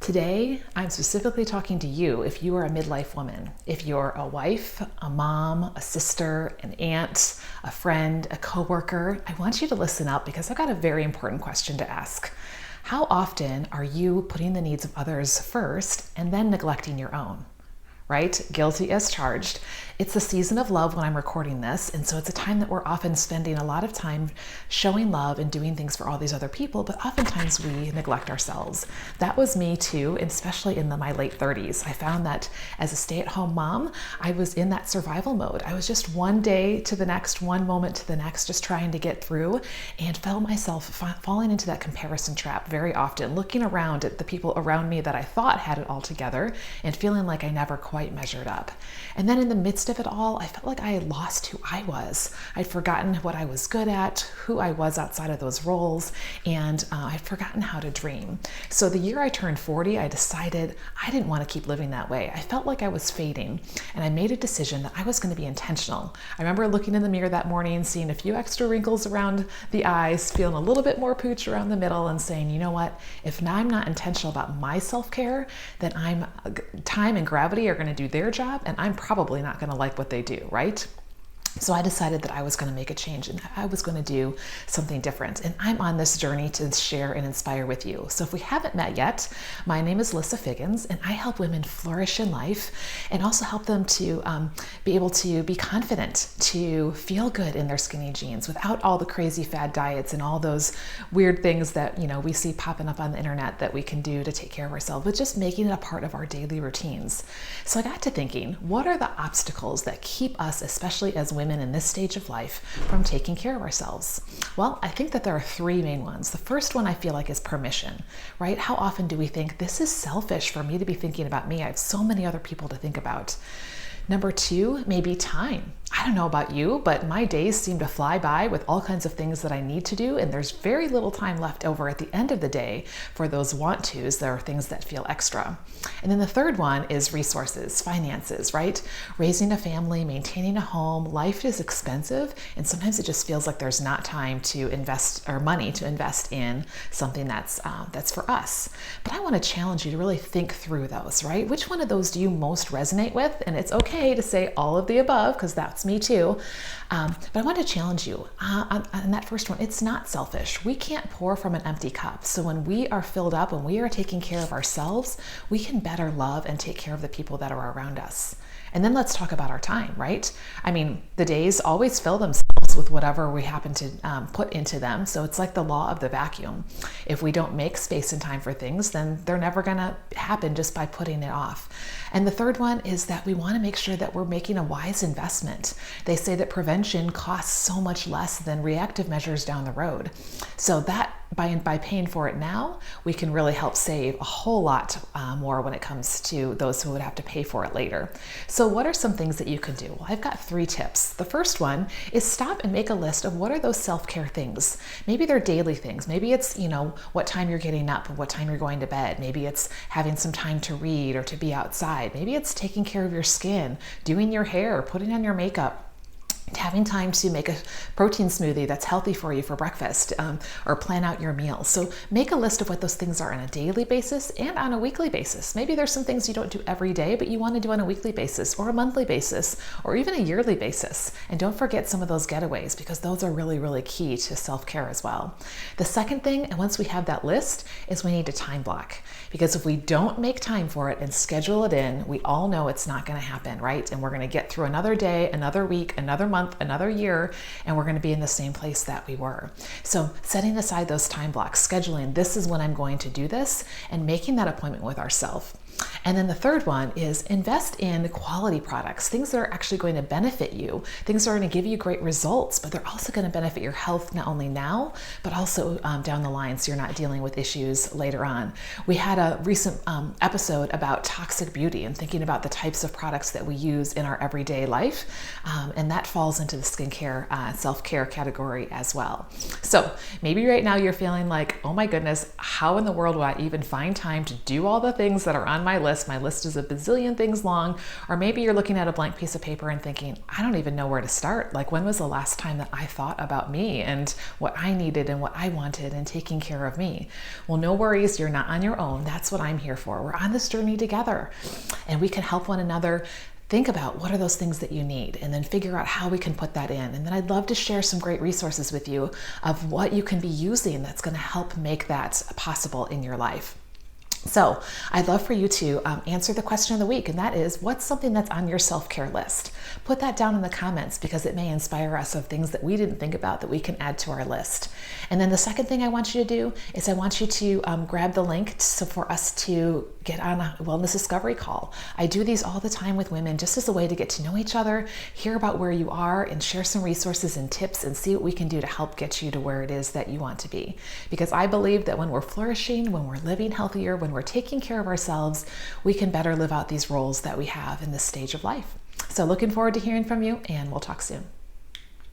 Today, I'm specifically talking to you if you are a midlife woman. If you're a wife, a mom, a sister, an aunt, a friend, a coworker, I want you to listen up because I've got a very important question to ask. How often are you putting the needs of others first and then neglecting your own? Right? Guilty as charged. It's the season of love when I'm recording this, and so it's a time that we're often spending a lot of time showing love and doing things for all these other people, but oftentimes we neglect ourselves. That was me too, especially in my late 30s. I found that as a stay-at-home mom, I was in that survival mode. I was just one day to the next, one moment to the next, just trying to get through, and felt myself falling into that comparison trap very often, looking around at the people around me that I thought had it all together and feeling like I never quite measured up. And then in the midst of it all, I felt like I had lost who I was. I'd forgotten what I was good at, who I was outside of those roles, and I'd forgotten how to dream. So the year I turned 40, I decided I didn't want to keep living that way. I felt like I was fading, and I made a decision that I was going to be intentional. I remember looking in the mirror that morning, seeing a few extra wrinkles around the eyes, feeling a little bit more pooch around the middle, and saying, you know what, if I'm not intentional about my self-care, then time and gravity are going to do their job, and I'm probably not going to like what they do, right? So I decided that I was going to make a change and I was going to do something different. And I'm on this journey to share and inspire with you. So if we haven't met yet, my name is Lissa Figgins, and I help women flourish in life and also help them to be able to be confident, to feel good in their skinny jeans without all the crazy fad diets and all those weird things that, we see popping up on the internet that we can do to take care of ourselves, but just making it a part of our daily routines. So I got to thinking, what are the obstacles that keep us, especially as women in this stage of life, from taking care of ourselves? Well, I think that there are three main ones. The first one I feel like is permission, right? How often do we think this is selfish for me to be thinking about me? I have so many other people to think about. Number two, maybe time. I don't know about you, but my days seem to fly by with all kinds of things that I need to do, and there's very little time left over at the end of the day for those want-tos. There are things that feel extra. And then the third one is resources, finances, right? Raising a family, maintaining a home, life is expensive, and sometimes it just feels like there's not time to invest or money to invest in something that's for us. But I want to challenge you to really think through those, right? Which one of those do you most resonate with? And it's okay to say all of the above, because that's me too. But I want to challenge you on that first one. It's not selfish. We can't pour from an empty cup. So when we are filled up, when we are taking care of ourselves, we can better love and take care of the people that are around us. And then let's talk about our time, right? I mean, the days always fill themselves with whatever we happen to put into them. So it's like the law of the vacuum. If we don't make space and time for things, then they're never going to happen just by putting it off. And the third one is that we want to make sure that we're making a wise investment. They say that prevention costs so much less than reactive measures down the road. So that by paying for it now, we can really help save a whole lot more when it comes to those who would have to pay for it later. So what are some things that you can do? Well, I've got 3 tips. The first one is stop and make a list of what are those self-care things. Maybe they're daily things. Maybe it's, what time you're getting up and what time you're going to bed. Maybe it's having some time to read or to be outside. Maybe it's taking care of your skin, doing your hair, putting on your makeup, having time to make a protein smoothie that's healthy for you for breakfast, or plan out your meals. So make a list of what those things are on a daily basis and on a weekly basis. Maybe there's some things you don't do every day, but you want to do on a weekly basis or a monthly basis or even a yearly basis. And don't forget some of those getaways, because those are really, really key to self-care as well. The second thing, and once we have that list, is we need to time block. Because if we don't make time for it and schedule it in, we all know it's not going to happen, right? And we're going to get through another day, another week, another month, another year, and we're going to be in the same place that we were. So setting aside those time blocks, scheduling, this is when I'm going to do this, and making that appointment with ourselves. And then the third one is invest in quality products, things that are actually going to benefit you, things that are going to give you great results, but they're also going to benefit your health not only now, but also down the line, so you're not dealing with issues later on. We had a recent episode about toxic beauty and thinking about the types of products that we use in our everyday life, and that falls into the skincare, self-care category as well. So maybe right now you're feeling like, oh my goodness, how in the world will I even find time to do all the things that are on on my list. My list is a bazillion things long. Or maybe you're looking at a blank piece of paper and thinking, I don't even know where to start. Like, when was the last time that I thought about me and what I needed and what I wanted and taking care of me? Well, no worries. You're not on your own. That's what I'm here for. We're on this journey together, and we can help one another think about what are those things that you need, and then figure out how we can put that in. And then I'd love to share some great resources with you of what you can be using that's going to help make that possible in your life. So I'd love for you to answer the question of the week, and that is, what's something that's on your self-care list? Put that down in the comments, because it may inspire us of things that we didn't think about that we can add to our list. And then the second thing I want you to do is I want you to grab the link for us to get on a wellness discovery call. I do these all the time with women, just as a way to get to know each other, hear about where you are, and share some resources and tips and see what we can do to help get you to where it is that you want to be. Because I believe that when we're flourishing, when we're living healthier, when we're taking care of ourselves, we can better live out these roles that we have in this stage of life. So looking forward to hearing from you, and we'll talk soon.